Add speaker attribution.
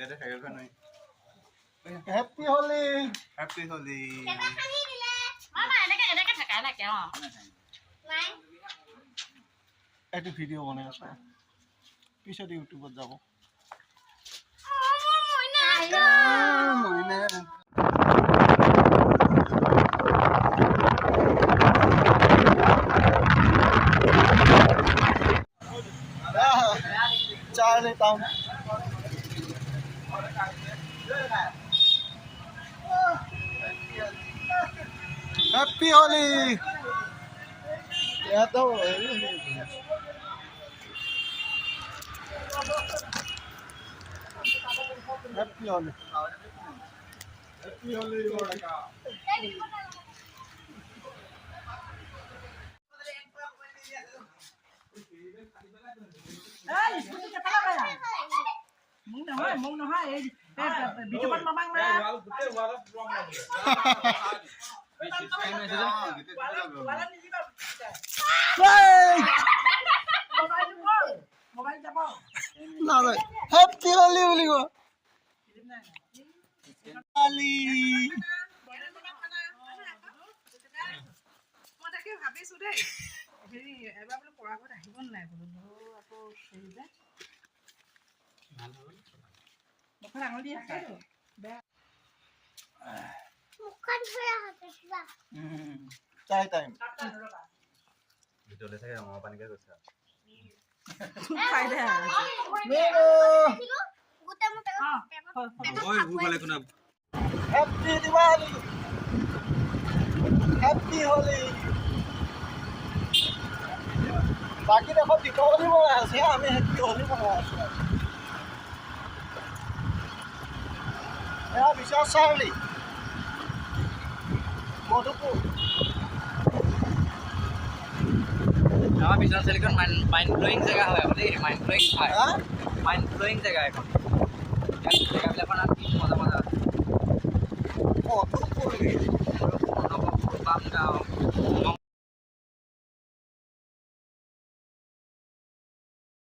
Speaker 1: এটা সাইকেলখন নাই
Speaker 2: happy Holi
Speaker 1: happy Holi
Speaker 3: এটা খালি দিলে মামা এনেকে থাকা না কেন নাই
Speaker 2: এটো ভিডিও বনাই আছে পিছত ইউটিউবত যাব মইনা Charlie Town. Happy Holi. Ya tahu. Happy Holi. Happy Holi.
Speaker 4: Mung নহয় এই বিটুপাত মামাং না মোবাইল যাব
Speaker 2: না হ্যাপি হোলি বলি গো হোলি
Speaker 4: মই তাকে ভাবিছো দেই হেৰি এবাৰ বোলে পৰাগত আহিব নাই বোলো আকৌ হেৰি যে মুখত আঙুলি দি আছে বেয়া
Speaker 3: মুখখন ধুয়া আছে কিবা
Speaker 2: চাই টাইম
Speaker 1: ভিতৰলে থাকে ৰঙা পানীকে গৈছে
Speaker 4: খাই দে
Speaker 2: মেৰো
Speaker 3: গোটা মোটা
Speaker 1: ওই ভুলে কোনা
Speaker 2: হ্যাপি দিওয়ালি হ্যাপি হোলি বাকি দেখো দীপাৱলী বনাই আছে আমি হ্যাপি হোলি বনাই আছো এয়া বিশাল চাৰ্লি মধুপুৰ
Speaker 5: আমাৰ বিশ্বনাথ চাৰিআলিখন মাইণ্ড ব্লয়িং জেগা হয় আকৌ দেই মাইণ্ড ব্লয়িং হয় মাইণ্ড ব্লয়িং জেগা এখন জেগাবিলাকৰ নাম কি মজা মজা আছে
Speaker 2: মধুপুৰ